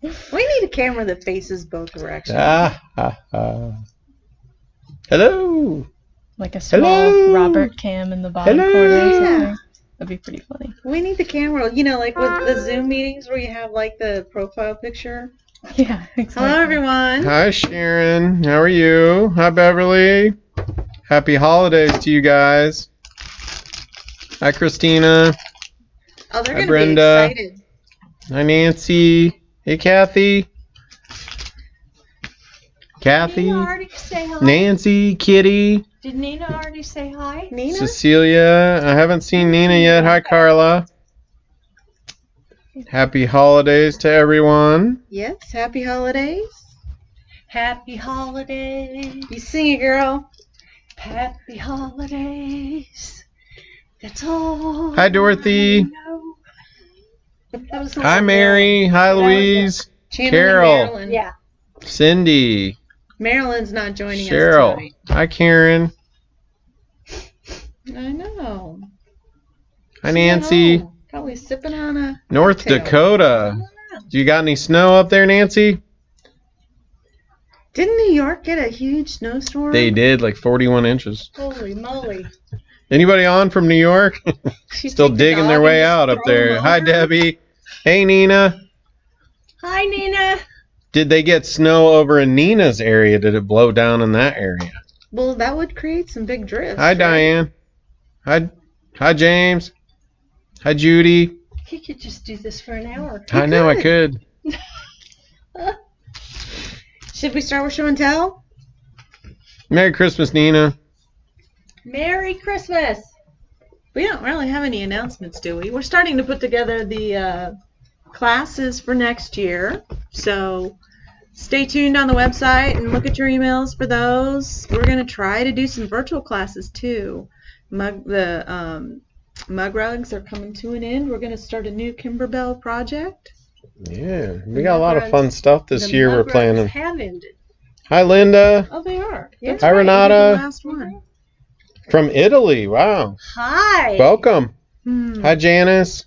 We need a camera that faces both directions. Hello. Like a small Robert cam in the bottom corner or something. That'd be pretty funny. We need the camera, you know, like with the Zoom meetings where you have like the profile picture. Yeah, exactly. Hello, everyone. Hi, Sharon. How are you? Hi, Beverly. Happy holidays to you guys. Hi, Christina. Oh, they're Hi, going to be Brenda. excited. Hi, Nancy. Hey, Kathy. Kathy. Nina already say hi? Nancy. Kitty. Did Nina already say hi? Nina? Cecilia. I haven't seen Nina yet. Hi, Carla. Happy holidays to everyone. Yes, happy holidays. Happy holidays. You sing it, girl. Happy holidays. That's all. Hi, Dorothy. I know. That was Hi, Mary. Hi, Louise. Channeling Carol. Marilyn. Yeah. Cindy. Marilyn's not joining Cheryl. us tonight. Hi, Karen. I know. Hi, Nancy. Probably sipping on a North cocktail. Dakota. Do you got any snow up there, Nancy? Didn't New York get a huge snowstorm? They did, like 41 inches. Holy moly. Anybody on from New York? She's Still take the digging dog their and way just out up throw there. him Hi, over? Debbie. Hey, Nina. Hi, Nina. Did they get snow over in Nina's area? Did it blow down in that area? Well, that would create some big drifts. Hi, right? Diane. Hi, James. Hi, Judy. He could just do this for an hour. I know I could. Should we start with show and tell? Merry Christmas, Nina. Merry Christmas. We don't really have any announcements, do we? We're starting to put together the classes for next year. So stay tuned on the website and look at your emails for those. We're going to try to do some virtual classes too. Mug rugs are coming to an end. We're going to start a new Kimberbell project. Yeah, we got a lot of fun stuff this year we're planning. Have ended. Hi, Linda. Oh, they are. Yeah. That's Hi, right. We did Renata. the last one. From Italy. Wow. Hi. Welcome. Hmm. Hi, Janice.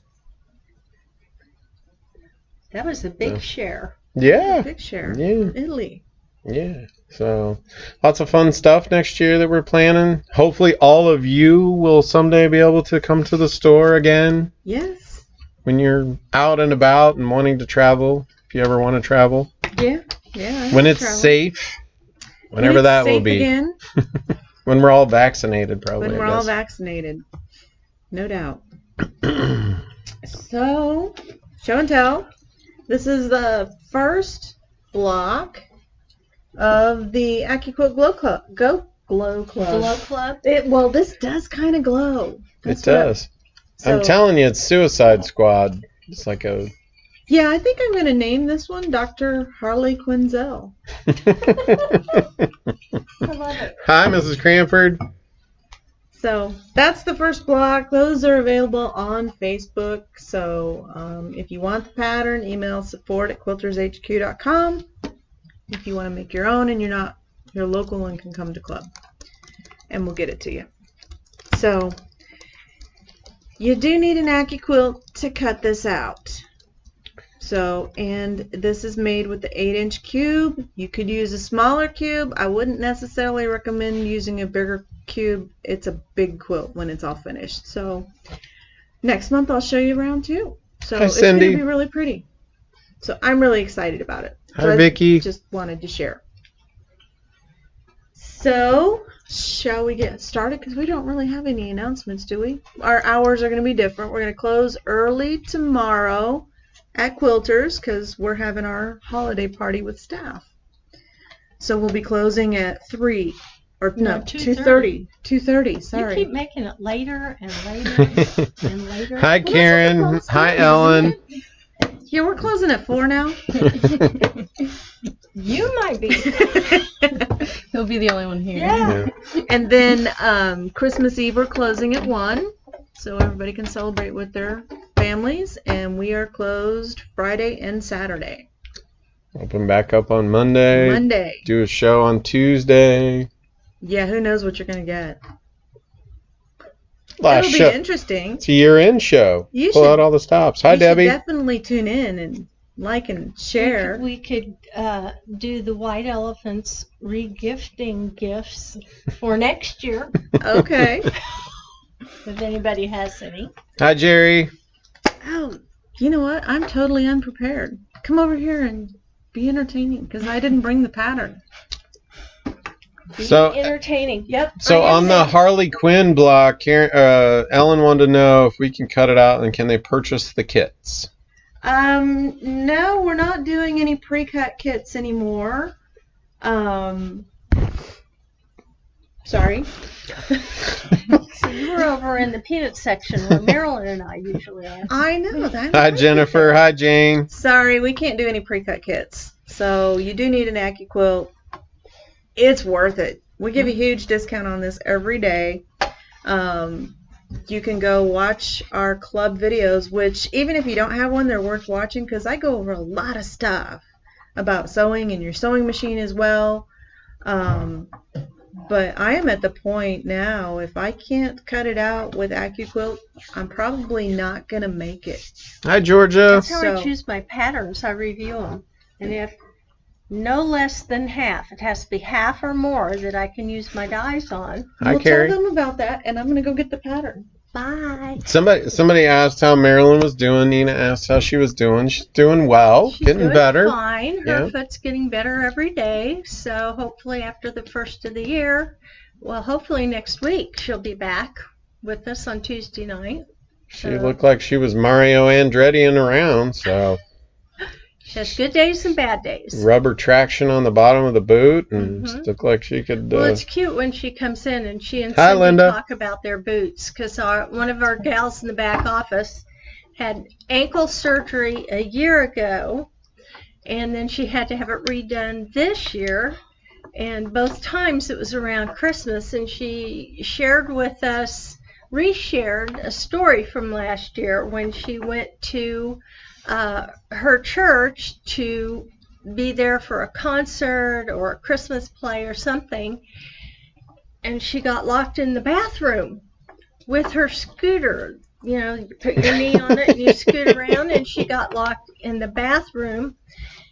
That was a big share. Yeah. Big share. Yeah. From Italy. Yeah. So lots of fun stuff next year that we're planning. Hopefully all of you will someday be able to come to the store again Yes. when you're out and about and wanting to travel, if you ever want to travel. Yeah. Yeah. I When like it's travel. safe. When Whenever it's that will safe be. Again, When we're all vaccinated, probably. when we're I all guess. vaccinated. No doubt. So, show and tell. This is the first block of the AccuQuilt Glow Club. Glow Club. Glow Club. Well, this does kind of glow. It does. So, I'm telling you, it's Suicide Squad. It's like a... Yeah, I think I'm going to name this one Dr. Harley Quinzel. I love it. Hi, Mrs. Cranford. So that's the first block. Those are available on Facebook. So if you want the pattern, email support@quiltershq.com. If you want to make your own and you're local and can come to club, and we'll get it to you. So you do need an AccuQuilt to cut this out. So, and this is made with the 8-inch cube. You could use a smaller cube. I wouldn't necessarily recommend using a bigger cube. It's a big quilt when it's all finished. So next month I'll show you around too. So Hi, it's going Cindy. to be really pretty. So I'm really excited about it. Hi, So I Vicky. just wanted to share. So shall we get started? Because we don't really have any announcements, do we? Our hours are going to be different. We're going to close early tomorrow at Quilters because we're having our holiday party with staff. So we'll be closing at 3. Or no, 2:30. 2:30, sorry. You keep making it later and later and later. Hi, Karen. Hi, Ellen. Yeah, we're closing at 4 now. You might be. He'll be the only one here. Yeah. And then Christmas Eve we're closing at 1, so everybody can celebrate with their families. And we are closed Friday and Saturday. Open back up on Monday. Monday. Do a show on Tuesday. Yeah, who knows what you're going to get. Last It'll show. be interesting. It's a year-end show. You Pull should- out all the stops. Hi, you Debbie. should definitely tune in and like and share. We could do the white elephants re-gifting gifts for next year. Okay. If anybody has any. Hi, Jerry. Oh, you know what? I'm totally unprepared. Come over here and be entertaining because I didn't bring the pattern. Be So- entertaining. Yep. So I am on the there. Harley Quinn block, Ellen wanted to know if we can cut it out and can they purchase the kits? No, we're not doing any pre-cut kits anymore. Sorry. So you were over in the peanut section where Marilyn and I usually are. I know that. Hi, Jennifer. Hi, Jane. Sorry, we can't do any pre-cut kits. So you do need an AccuQuilt. It's worth it. We give a huge discount on this every day. You can go watch our club videos, which even if you don't have one, they're worth watching because I go over a lot of stuff about sewing and your sewing machine as well. But I am at the point now, if I can't cut it out with AccuQuilt, I'm probably not going to make it. Hi, Georgia. That's how I So- choose my patterns. I review them. And if no less than half, it has to be half or more that I can use my dies on. Hi, We'll Carrie. tell them about that, and I'm going to go get the pattern. Bye. Somebody asked how Marilyn was doing. Nina asked how she was doing. She's doing well, She's getting doing better. fine. Her Yeah. foot's getting better every day. So hopefully after the first of the year, well, hopefully next week she'll be back with us on Tuesday night. She looked like she was Mario Andrettiing around, so She has good days and bad days. rubber traction on the bottom of the boot, and Mhm. looked like she could. Well, it's cute when she comes in and she and Hi, Cindy Linda. talk about their boots because one of our gals in the back office had ankle surgery a year ago, and then she had to have it redone this year, and both times it was around Christmas, and she shared with us, reshared a story from last year when she went to her church to be there for a concert or a Christmas play or something, and she got locked in the bathroom with her scooter. You know, you put your knee on it and you scoot around, and she got locked in the bathroom,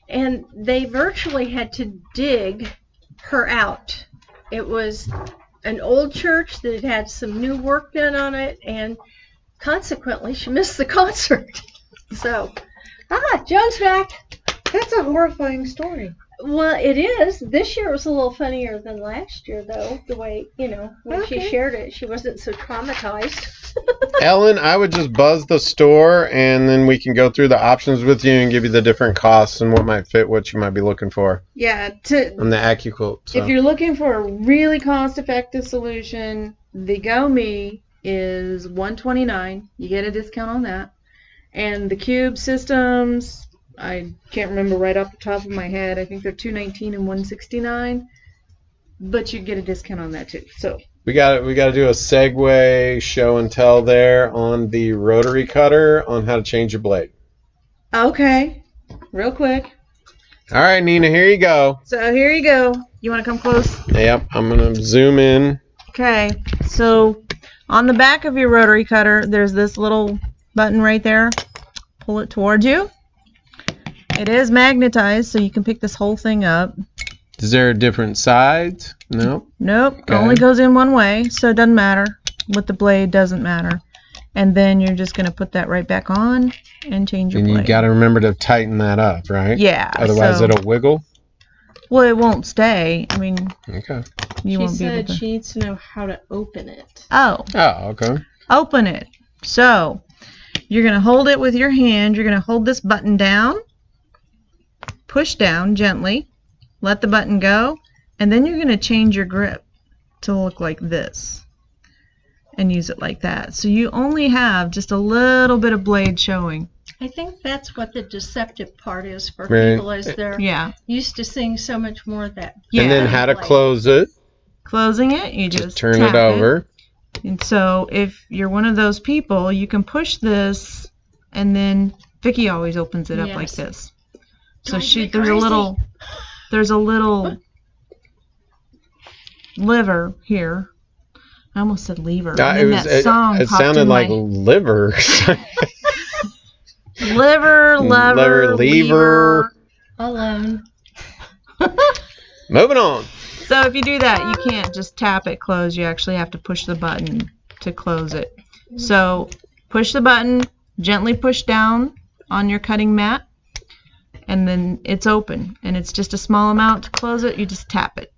and they virtually had to dig her out. It was an old church that had had some new work done on it, and consequently she missed the concert. So, Joan's back. That's a horrifying story. Well, it is. This year was a little funnier than last year, though. The way, when she Okay. shared it, she wasn't so traumatized. Ellen, I would just buzz the store, and then we can go through the options with you and give you the different costs and what might fit what you might be looking for Yeah, on the AccuQuilt. So. if you're looking for a really cost-effective solution, the Go Me is $129. You get a discount on that. And the Cube systems, I can't remember right off the top of my head. I think they're $219 and $169. But you get a discount on that too. So We got to do a segue show and tell there on the rotary cutter on how to change your blade. okay, real quick. All right, Nina, here you go. So here you go. You want to come close? Yep, I'm gonna zoom in. Okay, so on the back of your rotary cutter, there's this little button right there. Pull it towards you. It is magnetized, so you can pick this whole thing up. Is there different sides? No. Nope, Okay. only goes in one way, so it doesn't matter. With the blade, doesn't matter. And then you're just going to put that right back on and change your And blade. you got to remember to tighten that up, right? Yeah. Otherwise, so, it'll wiggle. well, it won't stay. I mean, Okay. you She won't be able said to. she needs to know how to open it. Oh, Oh, okay. open it. So you're going to hold it with your hand. You're going to hold this button down, push down gently, let the button go, and then you're going to change your grip to look like this and use it like that. So you only have just a little bit of blade showing. I think that's what the deceptive part is for Right. people, is they're Yeah. used to seeing so much more of that. Yeah. And then how to blade. close it. Closing it, you Just just turn tap it over. And so if you're one of those people, you can push this, and then Vicky always opens it up like Yes. this. So Drives me there's a little liver here. I almost said lever. And then that song it popped sounded in like my, liver. Liver, lever, lever. Alone. Moving on. So if you do that, you can't just tap it close. You actually have to push the button to close it. So push the button, gently push down on your cutting mat, and then it's open. And it's just a small amount to close it. You just tap it.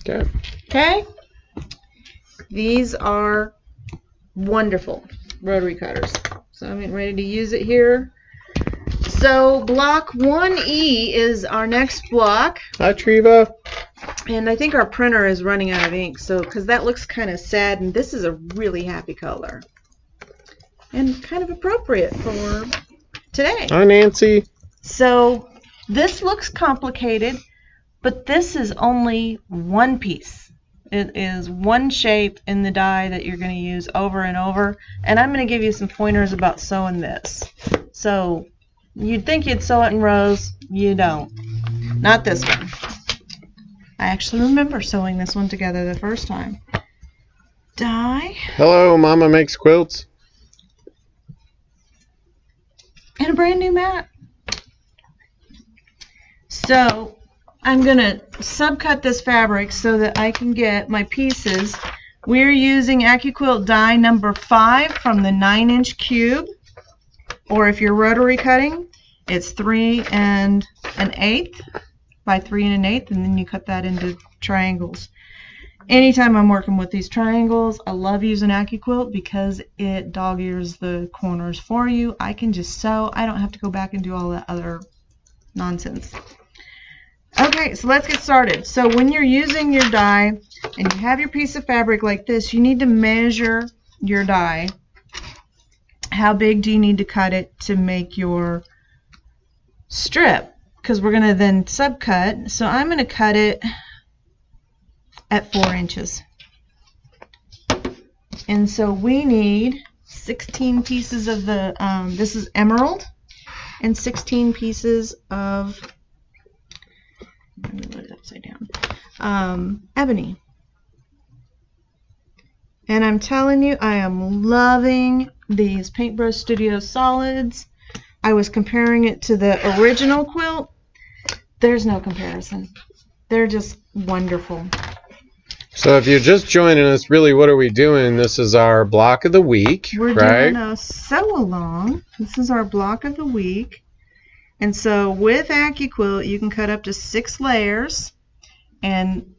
Okay. Okay? These are wonderful rotary cutters. So I'm getting ready to use it here. So block 1E is our next block. Hi, Treva. And I think our printer is running out of ink, so because that looks kind of sad, and this is a really happy color. And kind of appropriate for today. Hi, Nancy. So this looks complicated, but this is only one piece. It is one shape in the die that you're going to use over and over. And I'm going to give you some pointers about sewing this. So you'd think you'd sew it in rows. You don't. Not this one. I actually remember sewing this one together the first time. Die. Hello, Mama makes quilts. And a brand new mat. So I'm going to subcut this fabric so that I can get my pieces. We're using AccuQuilt die number 5 from the 9-inch cube. Or if you're rotary cutting, it's 3 1/8 by 3 1/8, and then you cut that into triangles. Anytime I'm working with these triangles, I love using AccuQuilt because it dog ears the corners for you. I can just sew. I don't have to go back and do all that other nonsense. Okay, so let's get started. So when you're using your die and you have your piece of fabric like this, you need to measure your die. How big do you need to cut it to make your strip? Because we're going to then subcut. So I'm going to cut it at 4 inches. And so we need 16 pieces of the, this is emerald, and 16 pieces of, let me put it upside down, ebony. And I'm telling you, I am loving these Paintbrush Studio solids. I was comparing it to the original quilt. There's no comparison. They're just wonderful. So if you're just joining us, really, what are we doing? This is our block of the week, We're right? doing a sew along. This is our block of the week. And so with AccuQuilt, you can cut up to 6 layers. And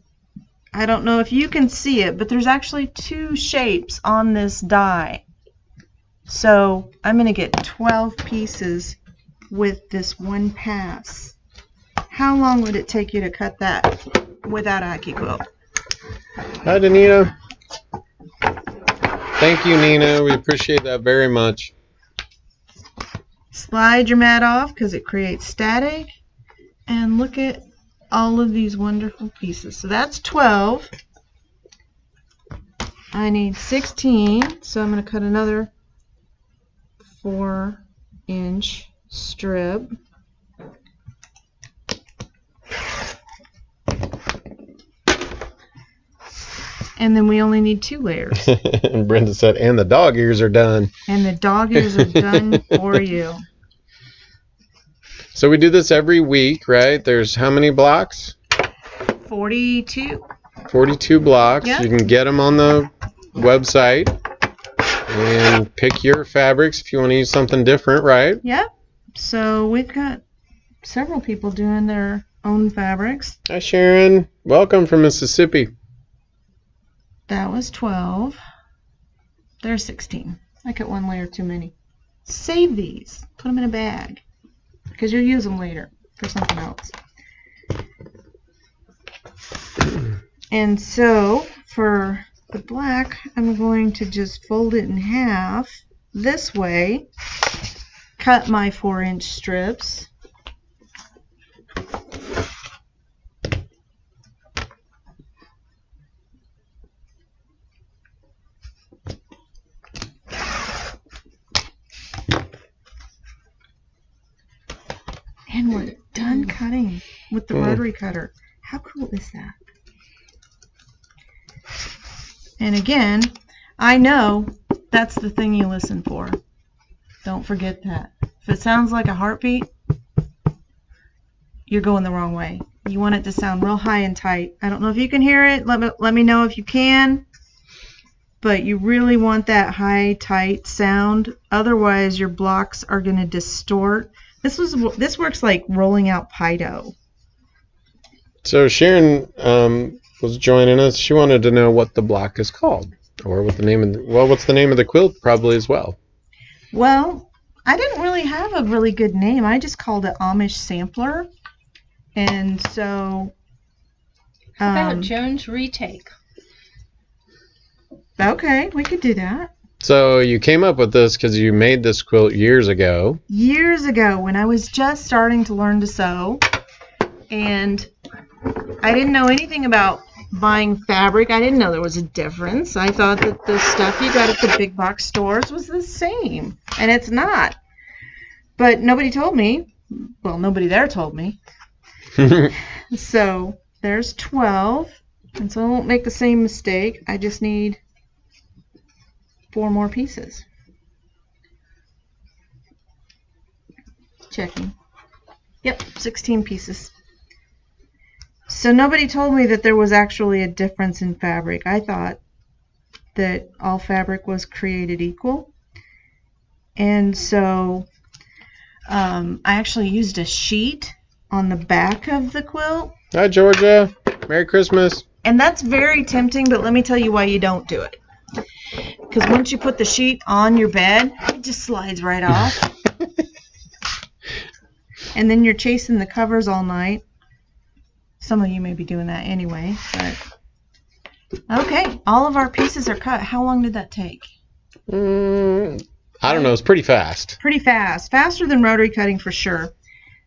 I don't know if you can see it, but there's actually 2 shapes on this die. So I'm going to get 12 pieces with this one pass. How long would it take you to cut that without AccuQuilt? Hi, Danita. Thank you, Nina. We appreciate that very much. Slide your mat off because it creates static. And look at all of these wonderful pieces. So that's 12. I need 16, so I'm going to cut another 4-inch strip. And then we only need 2 layers. And Brenda said, and the dog ears are done. And the dog ears are done for you. So we do this every week, right? There's how many blocks? 42. 42 blocks. Yep. You can get them on the website and pick your fabrics if you want to use something different, right? Yep. So we've got several people doing their own fabrics. Hi, Sharon. Welcome from Mississippi. That was 12. There's 16. I cut 1 layer too many. Save these. Put them in a bag. Because you'll use them later for something else. And so, for the black, I'm going to just fold it in half this way. Cut my 4-inch strips. And we're done cutting with the rotary cutter. How cool is that? And again, I know that's the thing you listen for. Don't forget that. If it sounds like a heartbeat, you're going the wrong way. You want it to sound real high and tight. I don't know if you can hear it. Let me know if you can. But you really want that high, tight sound. Otherwise, your blocks are going to distort. This works like rolling out pie dough. So Sharon was joining us. She wanted to know what the block is called, or what the name of what's the name of the quilt probably as well. Well, I didn't really have a really good name. I just called it Amish Sampler. And so... How about Joan's retake? Okay, we could do that. So you came up with this because you made this quilt years ago. Years ago, when I was just starting to learn to sew. And I didn't know anything about buying fabric. I didn't know there was a difference. I thought that the stuff you got at the big box stores was the same. And it's not. But nobody told me. Well, nobody there told me. So there's 12. And so I won't make the same mistake. I just need 4 more pieces. Checking. Yep, 16 pieces. So nobody told me that there was actually a difference in fabric. I thought that all fabric was created equal. And so I actually used a sheet on the back of the quilt. Hi, Georgia. Merry Christmas. And that's very tempting, but let me tell you why you don't do it. Because once you put the sheet on your bed, it just slides right off. And then you're chasing the covers all night. Some of you may be doing that anyway, but... Okay, all of our pieces are cut. How long did that take? I don't know. It's pretty fast. Pretty fast. Faster than rotary cutting for sure.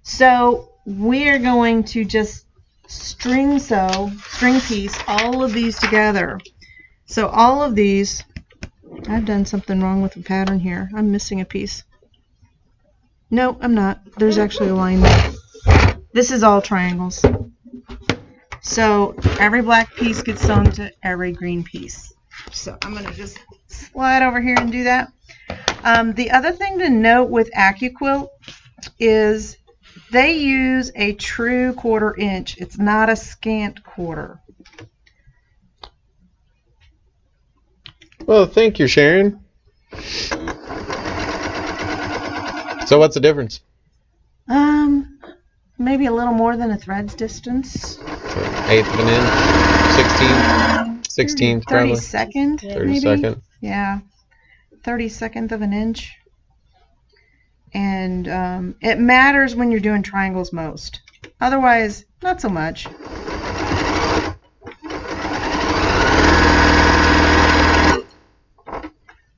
So we're going to just string piece all of these together. So all of these, I've done something wrong with the pattern here. I'm missing a piece. No, I'm not. There's actually a line there. This is all triangles. So every black piece gets sewn to every green piece. So I'm going to just slide over here and do that. The other thing to note with AccuQuilt is they use a true 1/4 inch. It's not a scant quarter. Well, thank you, Sharon. So what's the difference? Maybe a little more than a thread's distance. So 1/8 of an inch? 16th probably? 32nd, 32nd. Yeah. 32nd of an inch. And it matters when you're doing triangles most. Otherwise, not so much.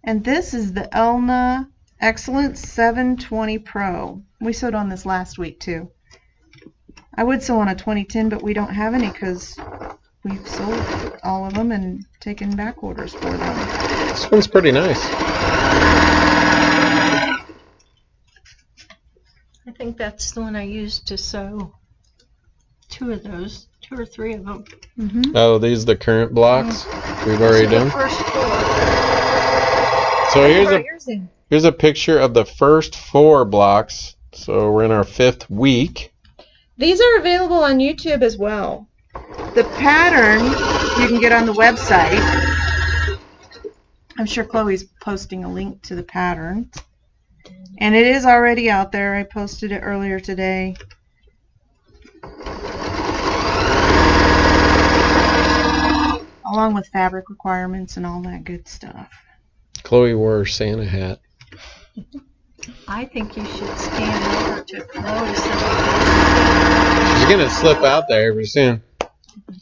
And this is the Elna Excellence 720 Pro. We sewed on this last week too. I would sew on a 2010, but we don't have any because we've sold all of them and taken back orders for them. This one's pretty nice. I think that's the one I used to sew 2 of those, 2 or 3 of them. Mm-hmm. Oh, these are the current blocks we've already done. The first 4. So here's a picture of the first 4 blocks. So we're in our 5th week. These are available on YouTube as well. The pattern you can get on the website. I'm sure Chloe's posting a link to the pattern. And it is already out there. I posted it earlier today. Along with fabric requirements and all that good stuff. Chloe wore her Santa hat. I think you should scan over to Chloe so She's going to slip out there pretty soon.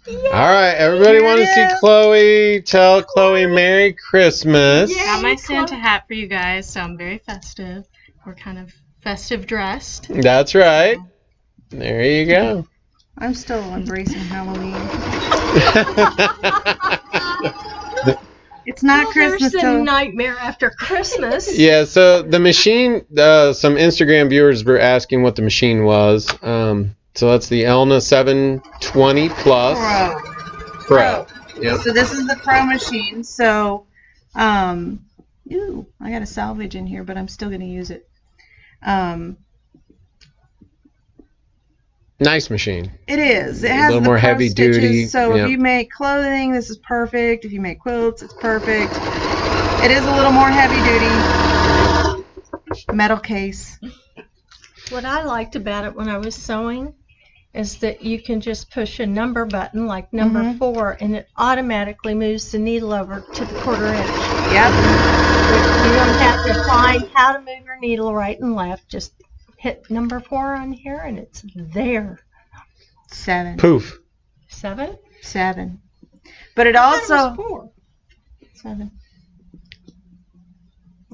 All right, everybody want to see Chloe. Tell Chloe Merry Christmas. Got my Santa hat for you guys, so I'm very festive. We're kind of festive dressed. That's right. There you go. I'm still embracing Halloween. It's not Christmas there's till the nightmare after Christmas. Yeah, so the machine, some Instagram viewers were asking what the machine was. So that's the Elna 720 Plus. Pro. Yep. So this is the Pro machine. So Ooh, I got a salvage in here, but I'm still going to use it. Nice machine. It is. It has a little the more cross heavy stitches, duty. so Yep. if you make clothing, this is perfect. If you make quilts, it's perfect. It is a little more heavy duty. Metal case. What I liked about it when I was sewing is that you can just push a number button like number 4 and it automatically moves the needle over to the 1/4 inch. Yep. You don't have to find how to move your needle right and left. Just hit number 4 on here and it's there. 7. Poof. 7? 7. But it I thought it also was 4. 7.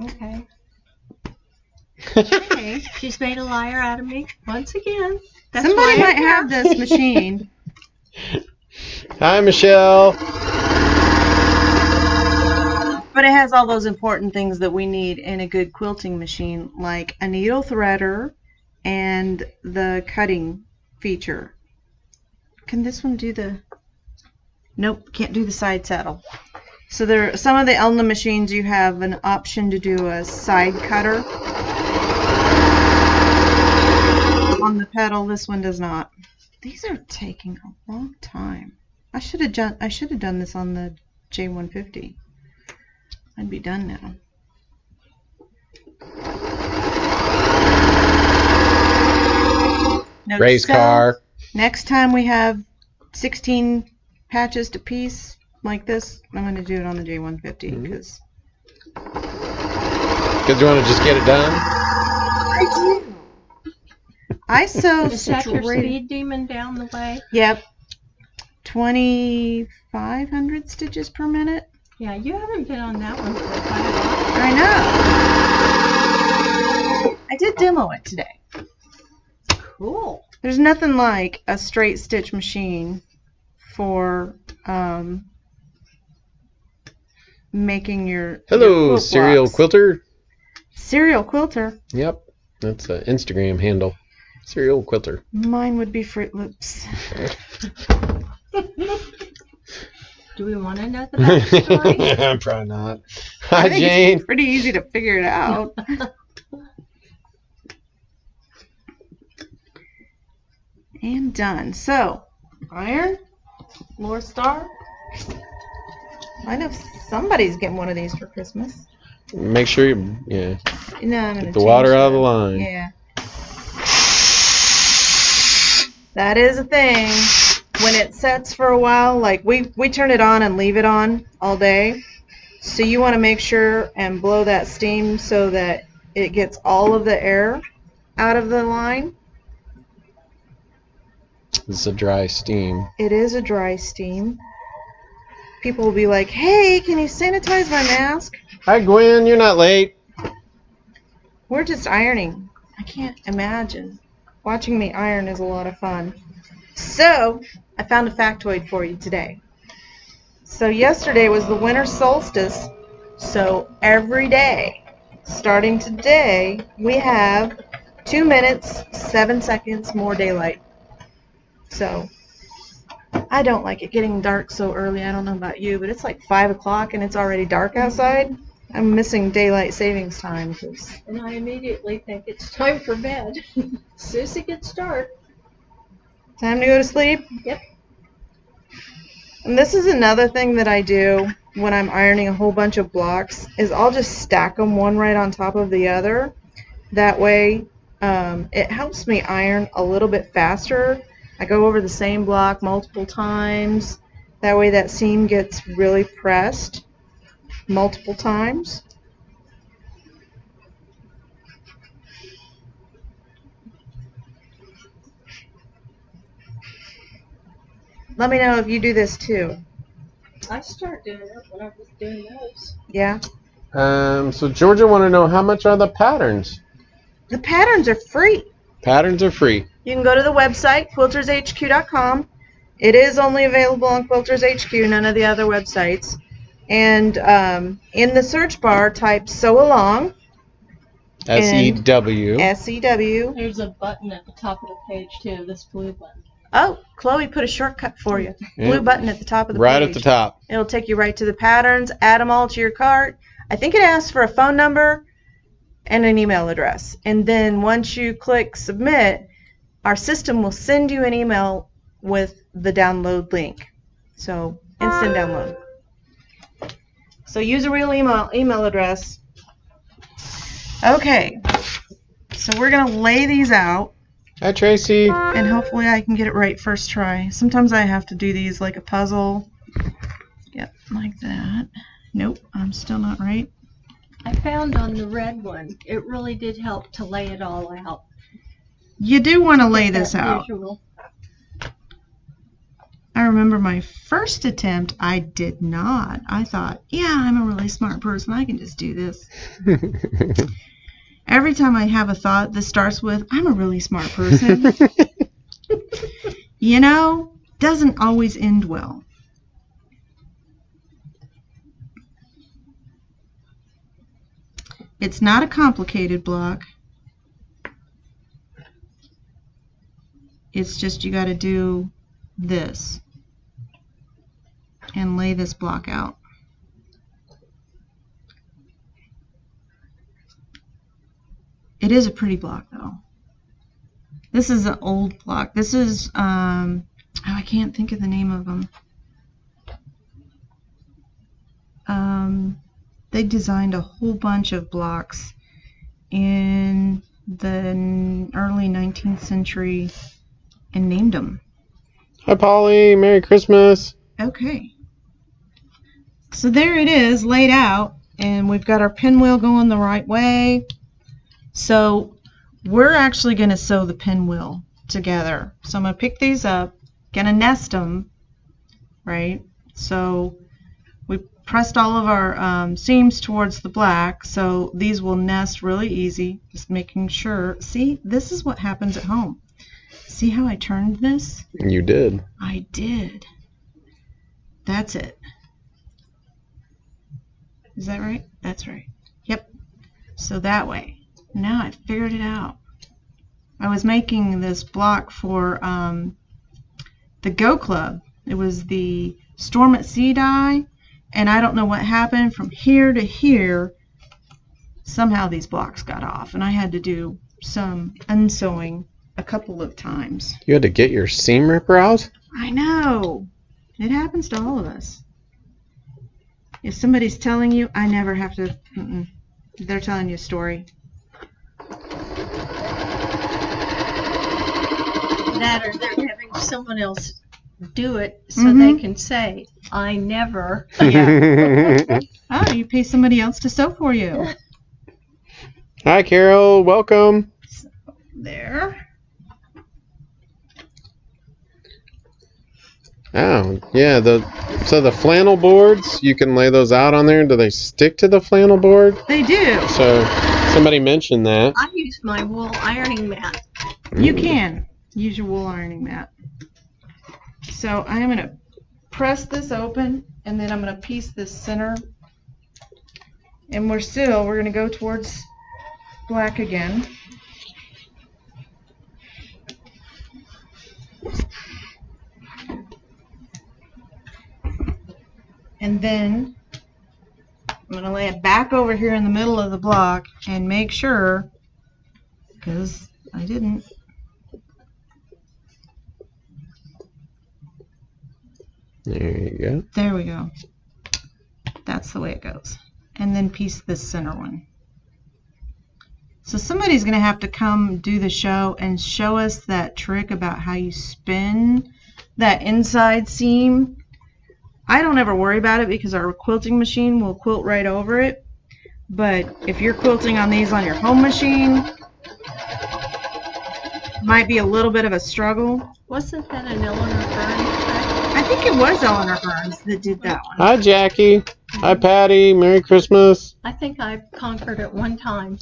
Okay. Okay. She's made a liar out of me once again. That's Somebody why might I'm have here. this machine. Hi, Michelle. But it has all those important things that we need in a good quilting machine, like a needle threader and the cutting feature. Can this one do the... Nope, can't do the side saddle. So there, some of the Elna machines, you have an option to do a side cutter on the pedal. This one does not. These are taking a long time. I should have done this on the J150. I'd be done now. Note Race to self, car. next time we have 16 patches to piece like this, I'm going to do it on the J150 because Because you want to just get it done? I do. I sew Is that your straight. speed demon down the way? Yep. 2,500 stitches per minute. Yeah, you haven't been on that one for a while. I know. I did demo it today. Cool. There's nothing like a straight stitch machine for making your Hello, quilt serial blocks. quilter. Serial quilter. Yep, that's an Instagram handle. Serial quilter. Mine would be Fruit Loops. Do we want to know the backstory? Probably not. I Hi, think Jane. it's pretty easy to figure it out. And done. So, iron, Lore Star. I know somebody's getting one of these for Christmas. Make sure you No, I'm gonna get the water change out of the that. line. Yeah. That is a thing. When it sets for a while, like we turn it on and leave it on all day. So you want to make sure and blow that steam so that it gets all of the air out of the line. It's a dry steam. It is a dry steam. People will be like, hey, can you sanitize my mask? Hi, Gwen. You're not late. We're just ironing. I can't imagine. Watching me iron is a lot of fun. So, I found a factoid for you today. So yesterday was the winter solstice. So every day, starting today, we have 2 minutes, 7 seconds more daylight. So, I don't like it getting dark so early. I don't know about you, but it's like 5 o'clock and it's already dark outside. I'm missing daylight savings time. And I immediately think it's time for bed. As soon as it gets dark. Time to go to sleep. Yep. And this is another thing that I do when I'm ironing a whole bunch of blocks, is I'll just stack them one right on top of the other. That way, it helps me iron a little bit faster. I go over the same block multiple times. That way that seam gets really pressed multiple times. Let me know if you do this too. I started doing it when I was doing those. Yeah? So Georgia want to know how much are the patterns? The patterns are free. Patterns are free. You can go to the website, quiltershq.com. It is only available on Quilters HQ, none of the other websites. And in the search bar, type sew along. SEW. SEW. There's a button at the top of the page too, this blue button. Oh, Chloe put a shortcut for you. Yeah. Blue button at the top of the Right page. at the top. It'll take you right to the patterns. Add them all to your cart. I think it asks for a phone number and an email address. And then once you click submit, our system will send you an email with the download link. So instant download. So use a real email address. Okay, so we're going to lay these out. Hi, Tracy. And hopefully I can get it right first try. Sometimes I have to do these like a puzzle. Yep, like that. Nope, I'm still not right. I found on the red one, it really did help to lay it all out. You do want to lay this That out. visual. I remember my first attempt, I did not. I thought, yeah, I'm a really smart person. I can just do this. Every time I have a thought that starts with, I'm a really smart person, you know, doesn't always end well. It's not a complicated block. It's just you got to do this and lay this block out. It is a pretty block though. This is an old block. This is, oh, I can't think of the name of them. They designed a whole bunch of blocks in the early 19th century and named them. Hi, Polly. Merry Christmas. Okay. So there it is, laid out, and we've got our pinwheel going the right way. So we're actually going to sew the pinwheel together. So I'm going to pick these up, going to nest them, right? So we pressed all of our seams towards the black, so these will nest really easy. Just making sure. See, this is what happens at home. See how I turned this? You did. I did. That's it. Is that right? That's right. Yep. So that way. Now I figured it out. I was making this block for the Go Club. It was the Storm at Sea die, and I don't know what happened from here to here. Somehow these blocks got off, and I had to do some unsewing a couple of times. You had to get your seam ripper out? I know. It happens to all of us. If somebody's telling you, I never have to. They're telling you a story. That or they're having someone else do it so they can say, I never. Yeah. Oh, you pay somebody else to sew for you. Hi, Carol. Welcome. So, there. Oh, yeah. So the flannel boards, you can lay those out on there. Do they stick to the flannel board? They do. So somebody mentioned that. I use my wool ironing mat. You can use your wool ironing mat. So I'm going to press this open, and then I'm going to piece this center. And we're going to go towards black again. And then I'm going to lay it back over here in the middle of the block and make sure, because I didn't. There you go. There we go. That's the way it goes. And then piece this center one. So somebody's going to have to come do the show and show us that trick about how you spin that inside seam. I don't ever worry about it because our quilting machine will quilt right over it. But if you're quilting on these on your home machine, it might be a little bit of a struggle. Wasn't that an Eleanor Burns trick? I think it was Eleanor Burns that did that one. Hi, Jackie. Hi, Patty. Merry Christmas. I think I conquered it one time.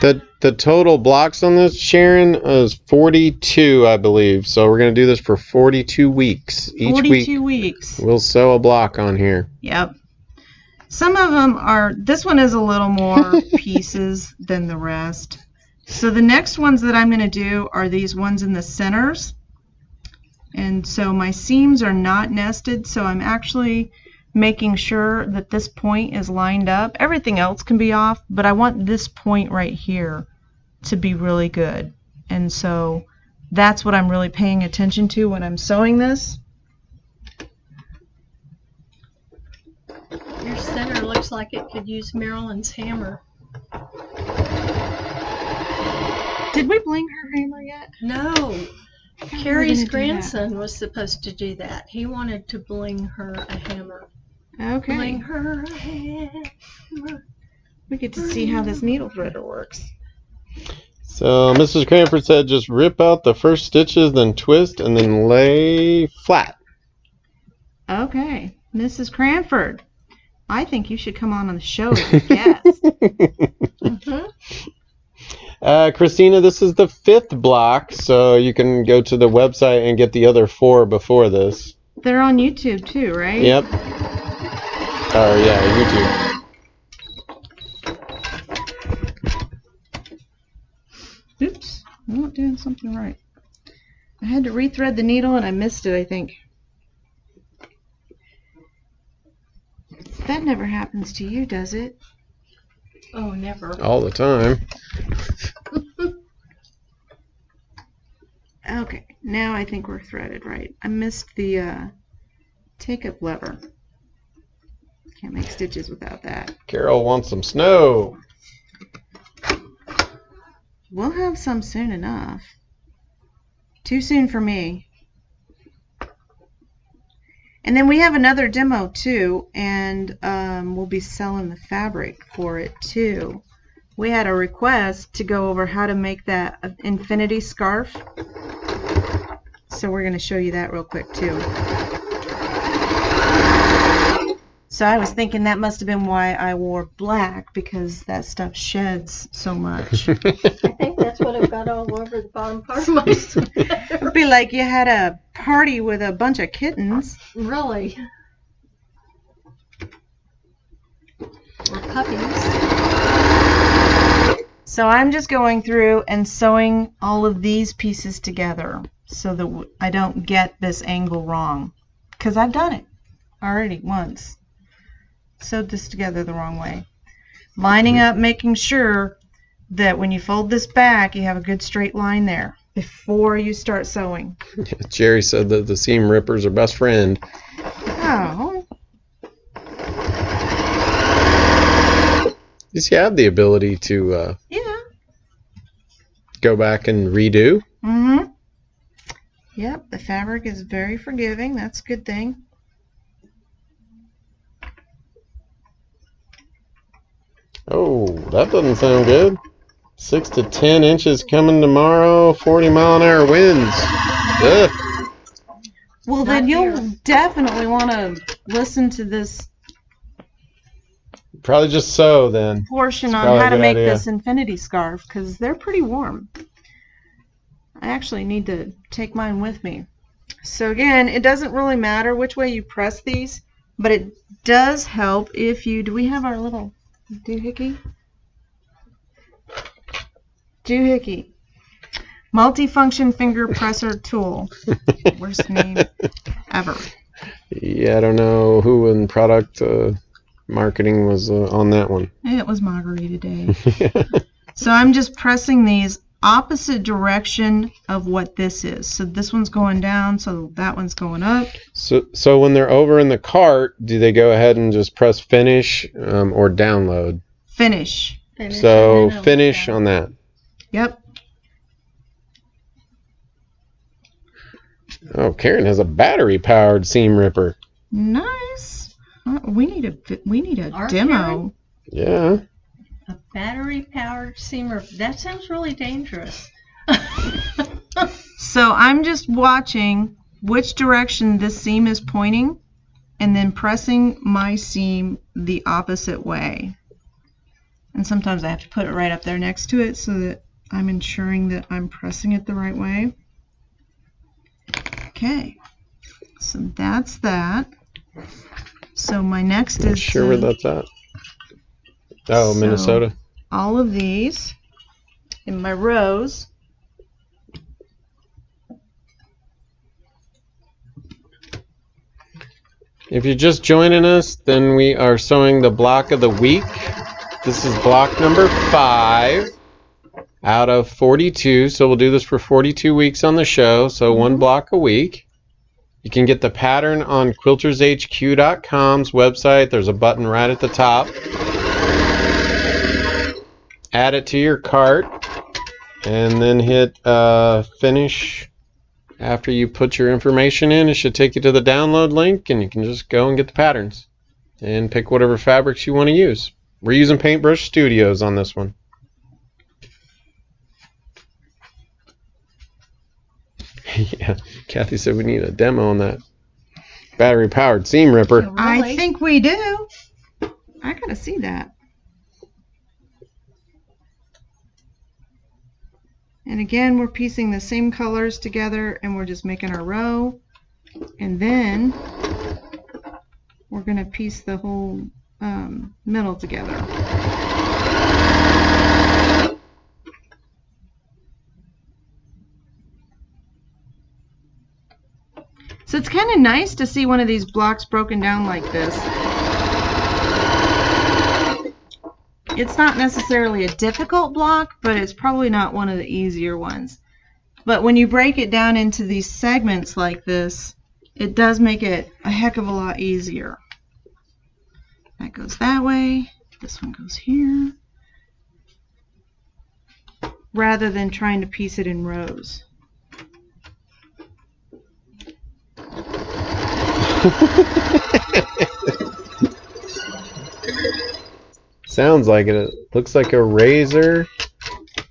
The total blocks on this, Sharon, is 42, I believe. So we're going to do this for 42 weeks. Each 42 week weeks. we'll sew a block on here. Yep. Some of them are, this one is a little more pieces than the rest. So the next ones that I'm going to do are these ones in the centers. And so my seams are not nested, so I'm actually making sure that this point is lined up. Everything else can be off, but I want this point right here to be really good. And so that's what I'm really paying attention to when I'm sewing this. Your center looks like it could use Marilyn's hammer. Did we bling her hammer yet? No. Carrie's grandson was supposed to do that. He wanted to bling her a hammer. Okay. Bling her a hammer. We get to see how this needle threader works. So Mrs. Cranford said just rip out the first stitches, then twist, and then lay flat. Okay. Mrs. Cranford, I think you should come on the show as a guest. Christina, this is the 5th block, so you can go to the website and get the other 4 before this. They're on YouTube too, right? Yep. Oh, yeah, YouTube. Oops, I'm not doing something right. I had to rethread the needle and I missed it, I think. That never happens to you, does it? Oh, never. All the time. Okay, now I think we're threaded right. I missed the take-up lever. Can't make stitches without that. Carol wants some snow. We'll have some soon enough. Too soon for me. And then we have another demo too, and we'll be selling the fabric for it too. We had a request to go over how to make that infinity scarf. So we're going to show you that real quick too. So I was thinking that must have been why I wore black, because that stuff sheds so much. I think that's what I've got all over the bottom part of my sweater. It'd be like you had a party with a bunch of kittens. Really. Or puppies. So I'm just going through and sewing all of these pieces together so that I don't get this angle wrong. Because I've done it already once. Sewed this together the wrong way. Lining up, making sure that when you fold this back, you have a good straight line there before you start sewing. Jerry said that the seam rippers are best friend. Oh. Does he have the ability to Yeah. go back and redo? Mm-hmm. Yep, the fabric is very forgiving. That's a good thing. Oh, that doesn't sound good. 6 to 10 inches coming tomorrow. 40-mile-an-hour winds. Ugh. Well, then you'll definitely want to listen to this Probably just sew then. portion It's on probably how a to good make idea. this infinity scarf, because they're pretty warm. I actually need to take mine with me. So again, it doesn't really matter which way you press these, but it does help if you... Do we have our little doohickey? Doohickey. Multifunction finger presser tool. Worst name ever. Yeah, I don't know who in product marketing was on that one. It was Margarita Day. So I'm just pressing these opposite direction of what this is. So this one's going down, so that one's going up. So when they're over in the cart, do they go ahead and just press finish or download? Finish. So finish on that. Yep. Oh, Karen has a battery-powered seam ripper. Nice. We need a Our demo. Yeah. A battery-powered seamer. That sounds really dangerous. So I'm just watching which direction this seam is pointing and then pressing my seam the opposite way. And sometimes I have to put it right up there next to it so that I'm ensuring that I'm pressing it the right way. Okay. So that's that. So my next Not is sure where that's at. Oh, So- Minnesota. all of these in my rows. If you're just joining us, then we are sewing the block of the week. This is block number 5 out of 42. So we'll do this for 42 weeks on the show. So 1 block a week. You can get the pattern on quiltershq.com's website. There's a button right at the top. Add it to your cart and then hit finish. After you put your information in, it should take you to the download link, and you can just go and get the patterns and pick whatever fabrics you want to use. We're using Paintbrush Studios on this one. Yeah, Kathy said we need a demo on that battery-powered seam ripper. Really? I think we do. I gotta see that. And again, we're piecing the same colors together, and we're just making our row. And then we're going to piece the whole middle together. So it's kind of nice to see one of these blocks broken down like this. It's not necessarily a difficult block, but it's probably not one of the easier ones. But when you break it down into these segments like this, it does make it a heck of a lot easier. That goes that way, this one goes here, rather than trying to piece it in rows. Sounds like it. It looks like a razor,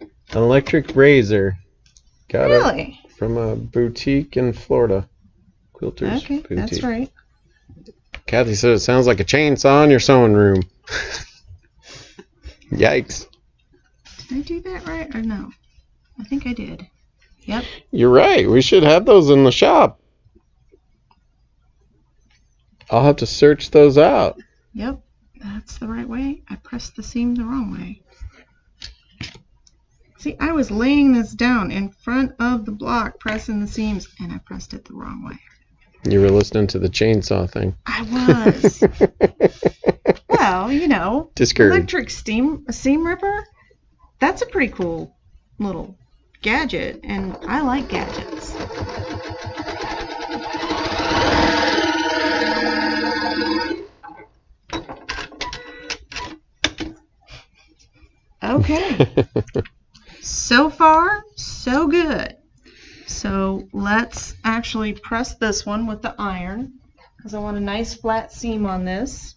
an electric razor. Got Really? it from a boutique in Florida. Quilters Okay, boutique. that's right. Kathy said it sounds like a chainsaw in your sewing room. Yikes. Did I do that right or no? I think I did. Yep. You're right. We should have those in the shop. I'll have to search those out. Yep. That's the right way. I pressed the seam the wrong way. See, I was laying this down in front of the block, pressing the seams, and I pressed it the wrong way. You were listening to the chainsaw thing. I was. Well, you know, Discouraged. electric seam ripper, that's a pretty cool little gadget, and I like gadgets. Okay. So far, so good. So let's actually press this one with the iron, because I want a nice flat seam on this.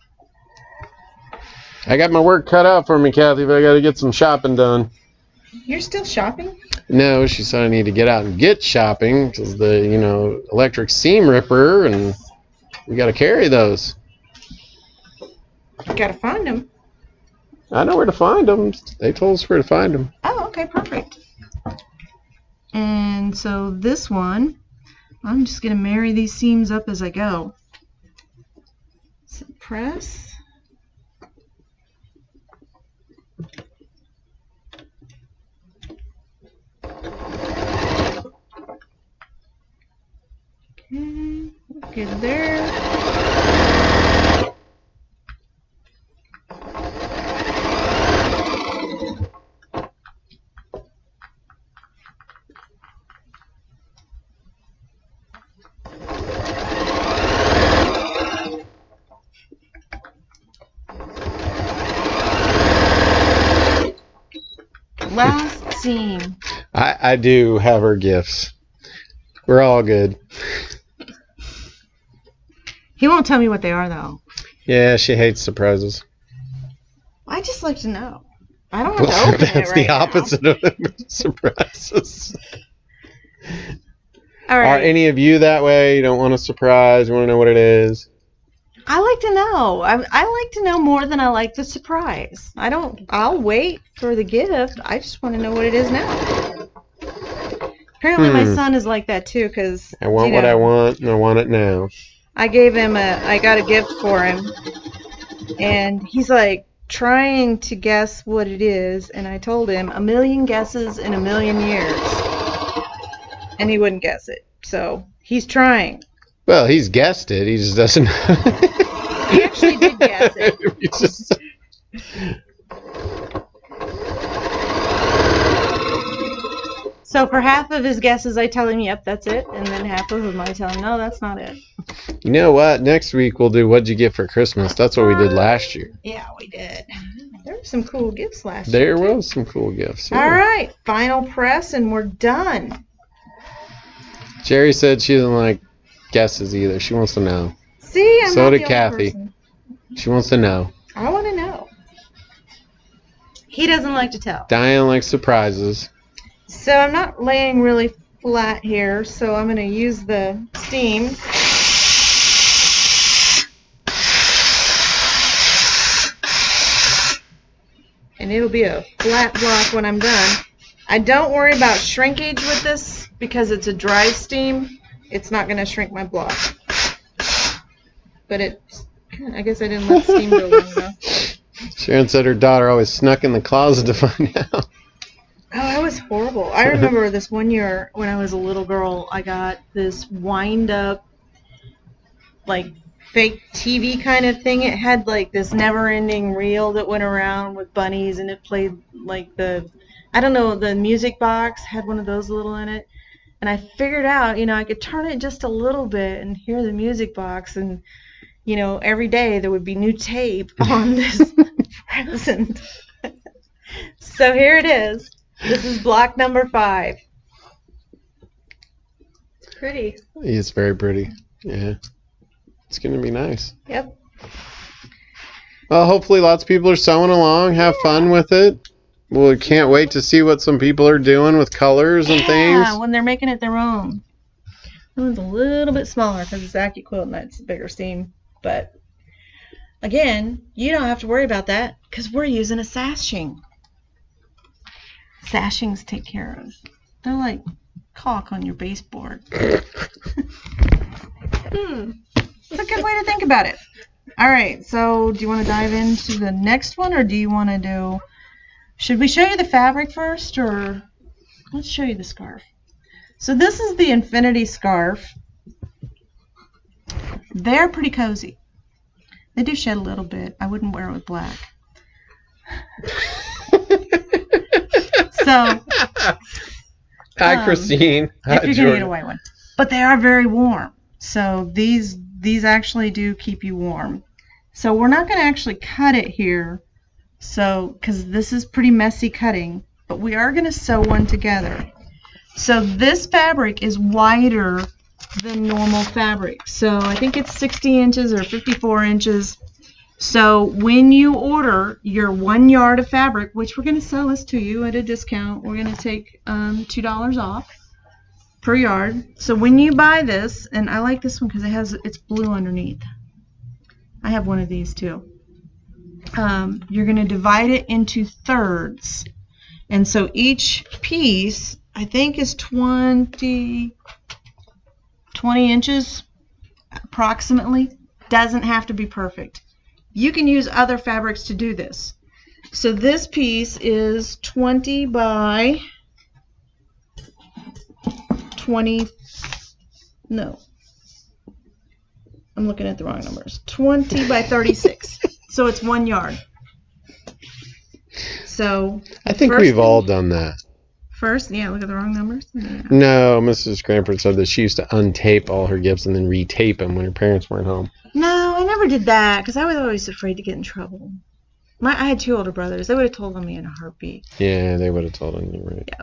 I got my work cut out for me, Kathy, but I got to get some shopping done. You're still shopping? No, she said I need to get out and get shopping, because the, electric seam ripper, and we got to carry those. You gotta find them. I know where to find them. They told us where to find them. Oh, okay, perfect. And so this one, I'm just going to marry these seams up as I go. So press. Okay, good there. Last seam. I do have her gifts. We're all good. He won't tell me what they are, though. Yeah, she hates surprises. I just like to know. I don't want to open it That's right the now. opposite of surprises. All Are right. any of you that way? You don't want a surprise? You want to know what it is? I like to know. I like to know more than I like the surprise. I'll wait for the gift. I just want to know what it is now. Apparently my son is like that too, because I want what I want, and I want it now. I got a gift for him, and he's like trying to guess what it is, and I told him 1,000,000 guesses in 1,000,000 years, and he wouldn't guess it. So he's trying. Well, he's guessed it. He just doesn't know. He actually did guess it. He just... So for half of his guesses, I tell him, yep, that's it. And then half of them, I tell him, no, that's not it. You know what? Next week we'll do What'd You Get for Christmas? That's what we did last year. Yeah, we did. There were some cool gifts last There year. was some cool gifts. Yeah. All right, final press, and we're done. Jerry said she doesn't like guesses either. She wants to know. See, I'm So not did the only Kathy. person. She wants to know. I want to know. He doesn't like to tell. Diane likes surprises. So I'm not laying really flat here, so I'm going to use the steam. And it'll be a flat block when I'm done. I don't worry about shrinkage with this because it's a dry steam. It's not going to shrink my block. But I guess I didn't let steam go long enough. Sharon said her daughter always snuck in the closet to find out. Oh, that was horrible. I remember this one year when I was a little girl, I got this wind-up, like, fake TV kind of thing. It had, like, this never-ending reel that went around with bunnies, and it played, like, the music box had one of those little in it. And I figured out, I could turn it just a little bit and hear the music box, and, every day there would be new tape on this present. So here it is. This is block number 5. It's pretty. It's very pretty. Yeah. It's going to be nice. Yep. Well, hopefully lots of people are sewing along. Have fun with it. We can't wait to see what some people are doing with colors and things. Yeah, when they're making it their own. That one's a little bit smaller because it's AccuQuilt and it's a bigger seam. But, again, you don't have to worry about that because we're using a sashing. Sashings take care of. They're like caulk on your baseboard. It's a good way to think about it. All right, so do you want to dive into the next one, or do you want to do... Should we show you the fabric first, or... Let's show you the scarf. So this is the Infinity scarf. They're pretty cozy. They do shed a little bit. I wouldn't wear it with black. So, hi, Christine. Hi, if you're going to Jordan. get a white one. But they are very warm. So these actually do keep you warm. So we're not going to actually cut it here. So, because this is pretty messy cutting. But we are going to sew one together. So this fabric is wider than normal fabric. So I think it's 60 inches or 54 inches. So when you order your 1 yard of fabric, which we're going to sell this to you at a discount, we're going to take $2 off per yard. So when you buy this, and I like this one because it's blue underneath. I have one of these too. You're going to divide it into thirds. And so each piece, I think, is 20 inches approximately. Doesn't have to be perfect. You can use other fabrics to do this. So this piece is 20 by 20, no, I'm looking at the wrong numbers, 20 by 36. So it's 1 yard. So I think we've all done that. First, yeah, look at the wrong numbers. Yeah. No, Mrs. Crampert said that she used to untape all her gifts and then retape them when her parents weren't home. No, I never did that because I was always afraid to get in trouble. I had 2 older brothers. They would have told on me in a heartbeat. Yeah, they would have told on you, right? Yeah.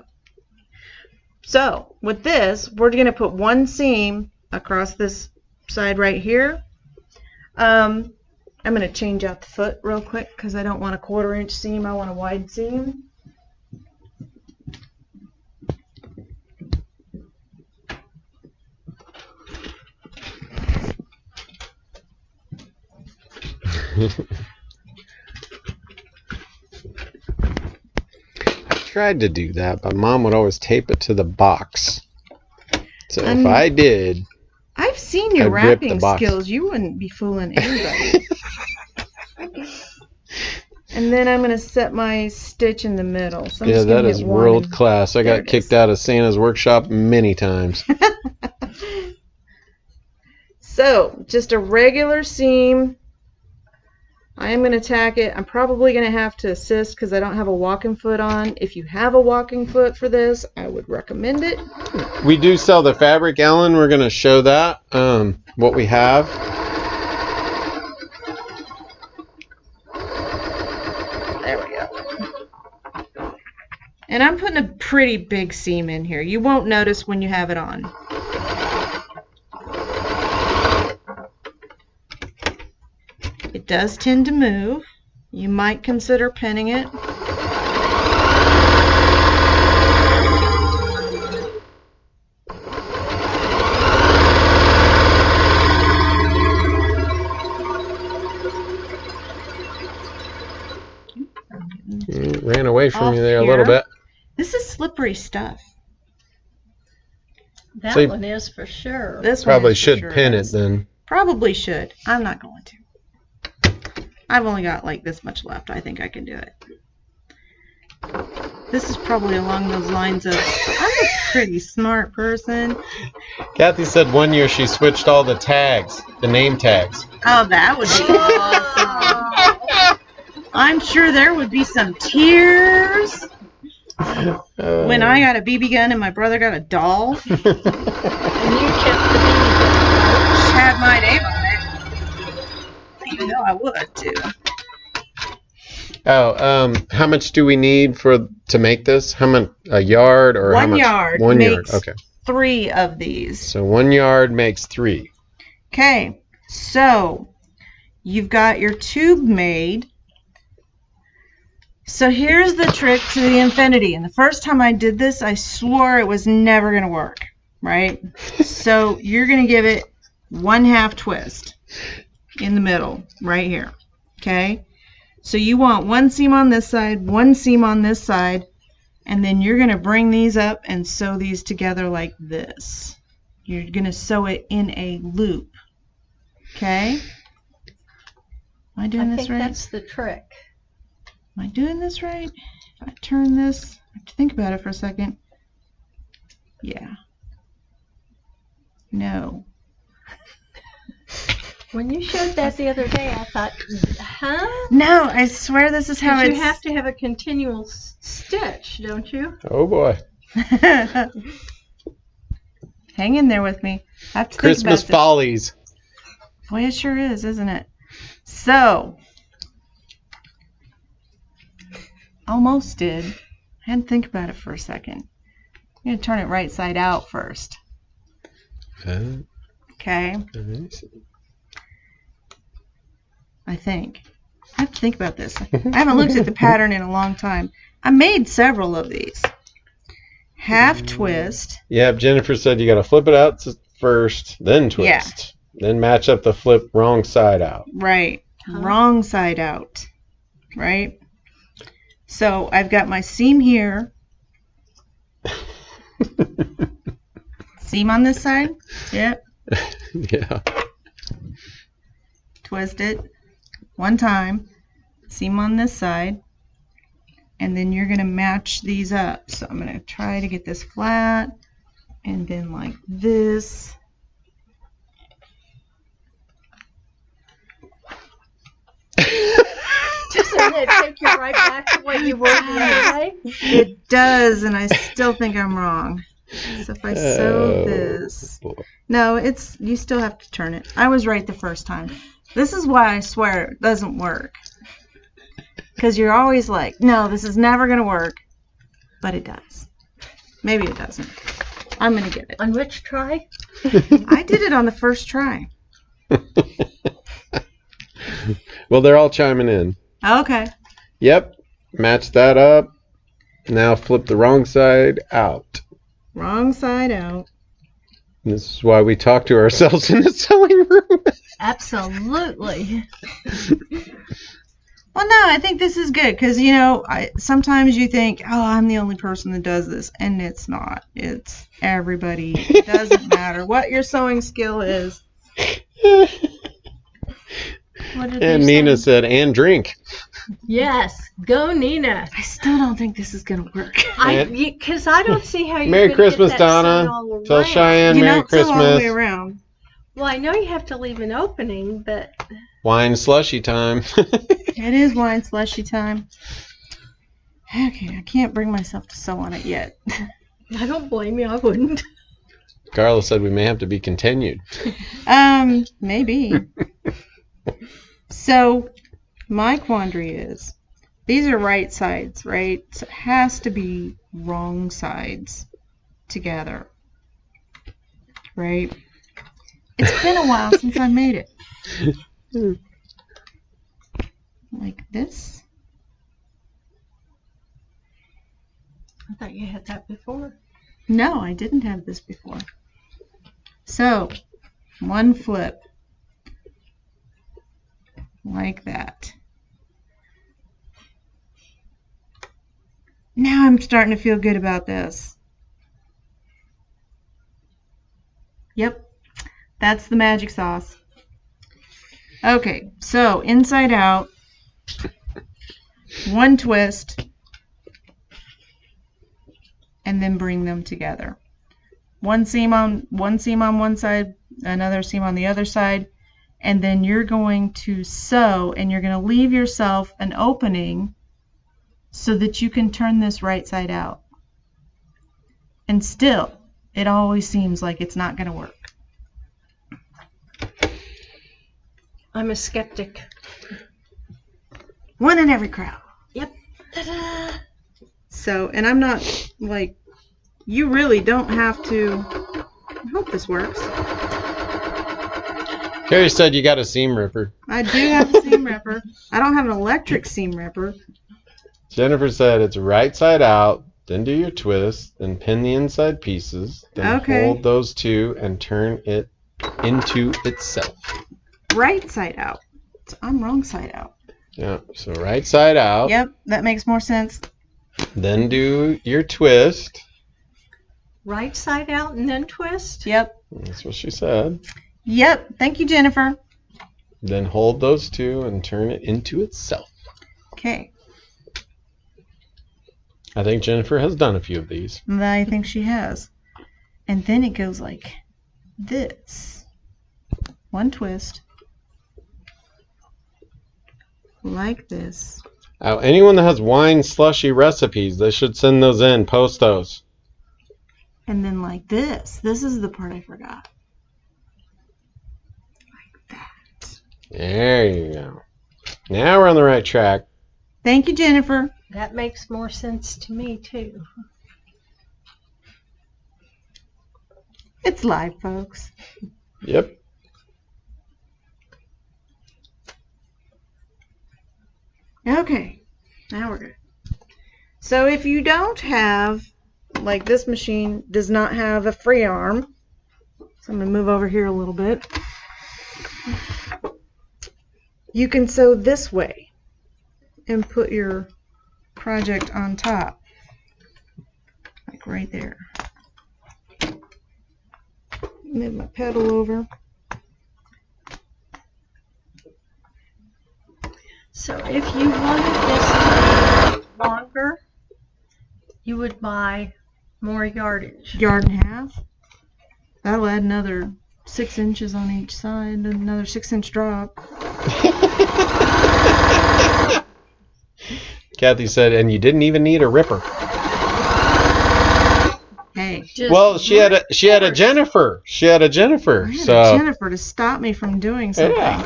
So, with this, we're going to put one seam across this side right here. I'm going to change out the foot real quick because I don't want a 1/4 inch seam. I want a wide seam. I tried to do that, but Mom would always tape it to the box. So if I did, I've seen your I'd rip the wrapping box. skills. You wouldn't be fooling anybody. And then I'm going to set my stitch in the middle. So I'm yeah, just gonna that hit is one world and- class. I There got it kicked is. out of Santa's workshop many times. So, just a regular seam. I am going to tack it. I'm probably going to have to assist because I don't have a walking foot on. If you have a walking foot for this, I would recommend it. We do sell the fabric, Ellen. We're going to show that, what we have. There we go. And I'm putting a pretty big seam in here. You won't notice when you have it on. It does tend to move. You might consider pinning it. It ran away from Off you there here. a little bit. This is slippery stuff. That So one is for sure. This one probably is for should sure pin it is. then. Probably should. I'm not going to. I've only got like this much left. I think I can do it. This is probably along those lines of, I'm a pretty smart person. Kathy said one year she switched all the tags, the name tags. Oh, that would be awesome. I'm sure there would be some tears when I got a BB gun and my brother got a doll. And you kept the BB gun. Had my name on it. You know I would too. Oh, how much do we need to make this? How much? A yard or how 1 much? yard 1 yard. makes Okay. 3 of these. So 1 yard makes 3. Okay, so you've got your tube made. So here's the trick to the infinity. And the first time I did this, I swore it was never going to work, right? So you're going to give it 1/2 twist in the middle, right here, okay? So you want 1 seam on this side, 1 seam on this side, and then you're going to bring these up and sew these together like this. You're going to sew it in a loop, okay? Am I doing I this think right? that's the trick. Am I doing this right? If I turn this, I have to think about it for a second. Yeah. No. When you showed that the other day, I thought, huh? No, I swear this is how Because it's... you have to have a continual stitch, don't you? Oh boy. Hang in there with me. I have to Christmas think about follies. this. Boy, it sure is, isn't it? So, almost did. I had to think about it for a second. I'm going to turn it right side out first. Okay? I think. I have to think about this. I haven't looked at the pattern in a long time. I made several of these. Half twist. Yeah, Jennifer said you got to flip it out first, then twist. Then match up the flip wrong side out. Right. Wrong side out. Right? So I've got my seam here. Seam on this side. Yep. Yeah. Twist it 1 time. Seam on this side. And then you're going to match these up. So I'm going to try to get this flat. And then like this. Doesn't it take you right back to what you were the other day? It does, and I still think I'm wrong. So if I sew this. No, you still have to turn it. I was right the first time. This is why I swear it doesn't work. Because you're always like, no, this is never going to work. But it does. Maybe it doesn't. I'm going to get it. On which try? I did it on the first try. Well, they're all chiming in. Okay. Yep. Match that up. Now flip the wrong side out. Wrong side out. This is why we talk to ourselves in the sewing room. Absolutely. Well, no, I think this is good because, you know, sometimes you think, oh, I'm the only person that does this, and it's not. It's everybody. It doesn't matter what your sewing skill is. What did And they Nina say? said, and drink. Yes. Go, Nina. I still don't think this is going to work. Because I don't see how you're Merry gonna Christmas, get that sewn Donna. all Tell around. Cheyenne You Merry don't sew all the way Christmas. around. Well, I know you have to leave an opening, but Wine slushy time. It is wine slushy time. Okay, I can't bring myself to sew on it yet. I don't blame you. I wouldn't. Carla said we may have to be continued. Maybe. So, my quandary is, these are right sides, right? So it has to be wrong sides together. Right? It's been a while since I made it. Like this. I thought you had that before. No, I didn't have this before. So, one flip. Like that. Now I'm starting to feel good about this. Yep, that's the magic sauce. Okay, so inside out, one twist, and then bring them together. One seam on one side, another seam on the other side, and then you're going to sew, and you're going to leave yourself an opening so that you can turn this right side out. And still, it always seems like it's not going to work. I'm a skeptic. One in every crowd. Yep. Ta-da! So, and I'm not, like, you really don't have to, I hope this works. Carrie said you got a seam ripper. I do have a seam ripper. I don't have an electric seam ripper. Jennifer said it's right side out, then do your twist, then pin the inside pieces, then Okay. hold those two and turn it into itself. Right side out. So I'm wrong side out. Yeah, so right side out, Yep, that makes more sense. then do your twist. Right side out and then twist. Yep. That's what she said. Yep. Thank you, Jennifer. Then hold those two and turn it into itself. Okay. I think Jennifer has done a few of these. I think she has. And then it goes like this. One twist. Like this. Anyone that has wine slushy recipes, they should send those in. Post those. And then like this. This is the part I forgot. Like that. There you go. Now we're on the right track. Thank you, Jennifer. That makes more sense to me, too. It's live, folks. Yep. Okay. Now we're good. So if you don't have, like this machine does not have a free arm. So I'm going to move over here a little bit. You can sew this way and put your project on top, like right there. Move my pedal over. So if you wanted this longer, you would buy more yardage. Yard and a half. That'll add another 6 inches on each side, and another 6-inch drop. Kathy said, and you didn't even need a ripper. Hey, Well, she had a Jennifer. She had a Jennifer. I had So a Jennifer to stop me from doing something. yeah.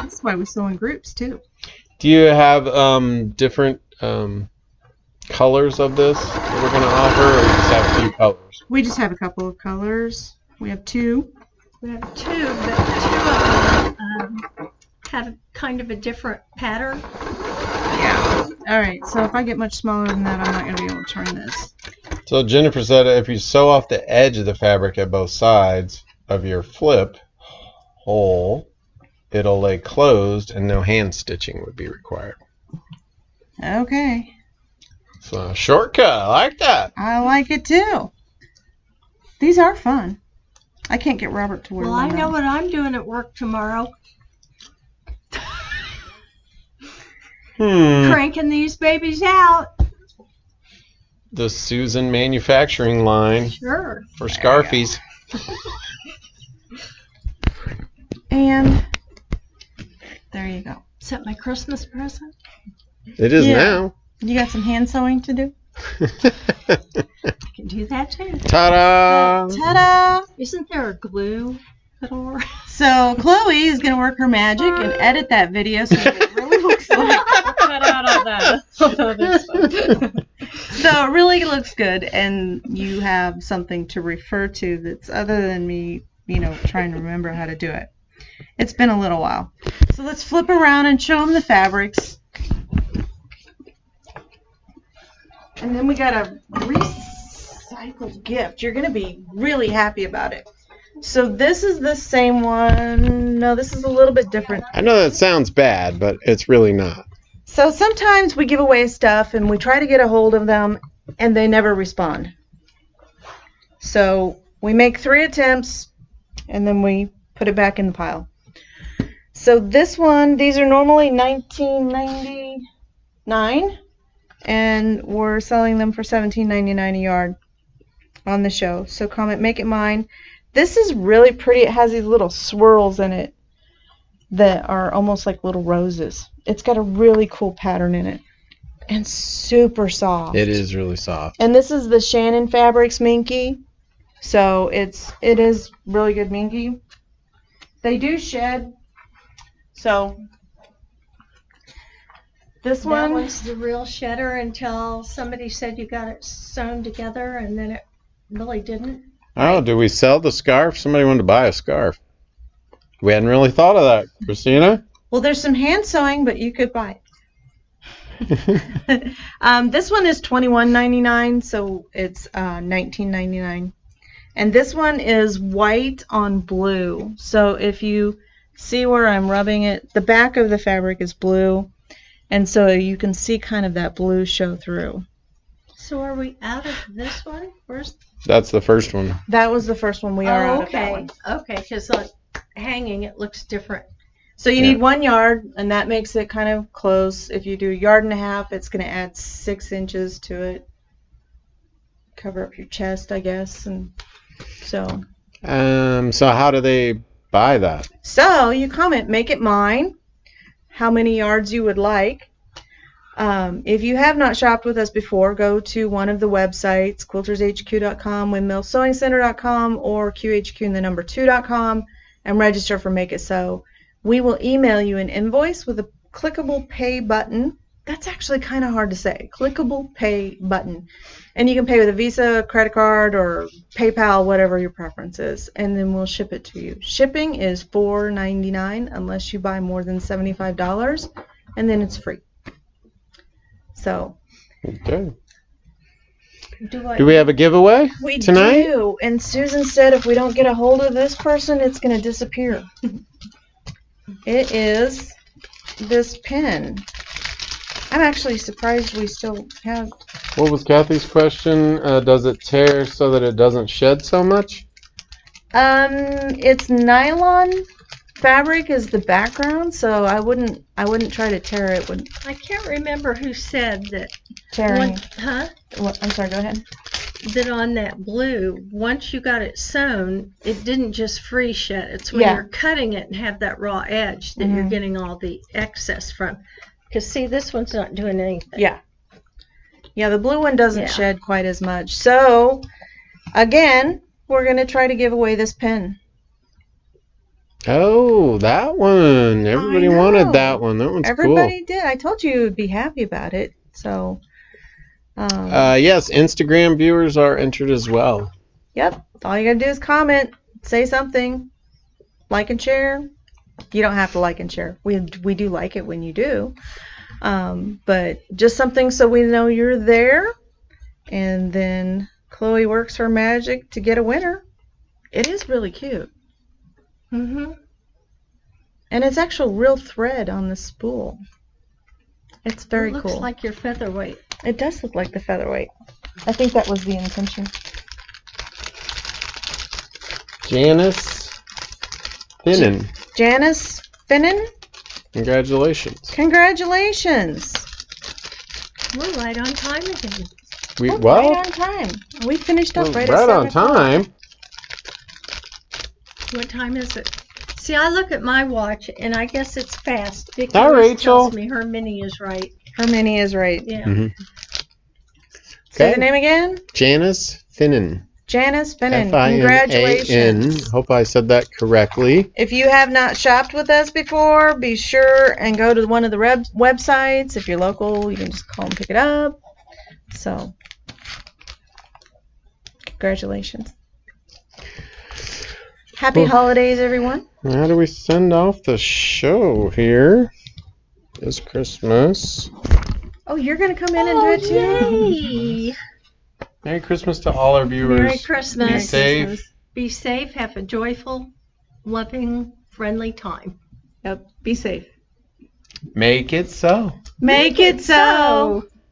That's why we sew in groups too. Do you have different colors of this that we're going to offer, or you just have a few colors? We just have a couple of colors. We have 2. We have 2, but 2 of them have kind of a different pattern. Yeah. All right. So if I get much smaller than that, I'm not going to be able to turn this. So Jennifer said if you sew off the edge of the fabric at both sides of your flip hole, it'll lay closed and no hand stitching would be required. Okay. So shortcut, I like that. I like it too. These are fun. I can't get Robert to wear Well, I one know out. what I'm doing at work tomorrow. Cranking these babies out. The Susan manufacturing line Sure. for Scarfies. And there you go. Is that my Christmas present? It is Yeah. now. You got some hand sewing to do? I can do that too. Ta-da! Ta-da! Isn't there a glue pedal? So Chloe is going to work her magic and edit that video so that it really looks like. Cut out all that. So it really looks good, and you have something to refer to that's other than me, trying to remember how to do it. It's been a little while. So let's flip around and show them the fabrics. And then we got a recycled gift. You're going to be really happy about it. So this is the same one. No, this is a little bit different. I know that sounds bad, but it's really not. So sometimes we give away stuff and we try to get a hold of them and they never respond. So we make 3 attempts and then we put it back in the pile. So this one, these are normally $19.99 and we're selling them for $17.99 a yard on the show. So comment, make it mine. This is really pretty. It has these little swirls in it that are almost like little roses. It's got a really cool pattern in it and super soft. It is really soft. And this is the Shannon Fabrics Minky. So it is really good Minky. They do shed. So this That one one's the real shedder until somebody said you got it sewn together and then it really didn't. Oh, do we sell the scarf? Somebody wanted to buy a scarf. We hadn't really thought of that, Christina. well, there's some hand sewing, but you could buy it. This one is $21.99, so it's $19.99. And this one is white on blue. So if you see where I'm rubbing it, the back of the fabric is blue. And so you can see kind of that blue show through. So are we out of this one? Where's? That's the first one. That was the first one. We are out of that okay. one. Okay, because hanging it looks different. So you need 1 yard, and that makes it kind of close. If you do 1.5 yards, it's going to add 6 inches to it. Cover up your chest, I guess. And so how do they buy that? So you comment, make it mine, how many yards you would like. If you have not shopped with us before, go to one of the websites, quiltershq.com, windmillsewingcenter.com, or QHQ and the number 2.com, and register for Make It Sew. We will email you an invoice with a clickable pay button. That's actually kind of hard to say. Clickable pay button. And you can pay with a Visa, credit card, or PayPal, whatever your preference is. And then we'll ship it to you. Shipping is $4.99 unless you buy more than $75, and then it's free. So. Okay. Do Do we have a giveaway We tonight? do. And Susan said if we don't get a hold of this person, it's going to disappear. It is this pin. I'm actually surprised we still have. What was Kathy's question? Does it tear so that it doesn't shed so much? It's nylon fabric is the background, so I wouldn't try to tear it. I can't remember who said that. Tearing. I'm sorry. Go ahead. That on that blue, once you got it sewn, it didn't just free shed. It's when Yeah. you're cutting it and have that raw edge that you're getting all the excess from. Because see, this one's not doing anything. Yeah. Yeah, the blue one doesn't Yeah. shed quite as much. So, again, we're going to try to give away this pin. Oh, that one. Everybody know. wanted that one. That one's Everybody did. I told you would be happy about it. So, cool. Yes, Instagram viewers are entered as well. yep. All you got to do is comment, say something, like and share. You don't have to like and share. We do like it when you do. But just something so we know you're there. And then Chloe works her magic to get a winner. It is really cute. Mm-hmm. And it's actual real thread on the spool. It's very It looks cool. like your featherweight. It does look like the featherweight. I think that was the intention. Janice Finnan. Janice Finnan, Congratulations. congratulations. We're right on time again. We We're what? right on time. We finished up We're right right at on 7 o'clock. time. What time is it? See, I look at my watch, and I guess it's fast. Vicky Hi, always Rachel. tells me her mini is right. Her mini is right. Yeah. Mm-hmm. Say Okay. the name again. Janice Finnan. Janice Finnan. F-I-N-A-N. Congratulations. Hope I said that correctly. If you have not shopped with us before, be sure and go to one of the websites. If you're local, you can just call and pick it up. So, congratulations. Happy holidays, everyone. How do we send off the show here? It's Christmas. Oh, you're going to come in and do it too? Yay! Merry Christmas to all our viewers. Merry Christmas. Be safe. Be safe. Have a joyful, loving, friendly time. Yep. Be safe. Make it so. Make it so.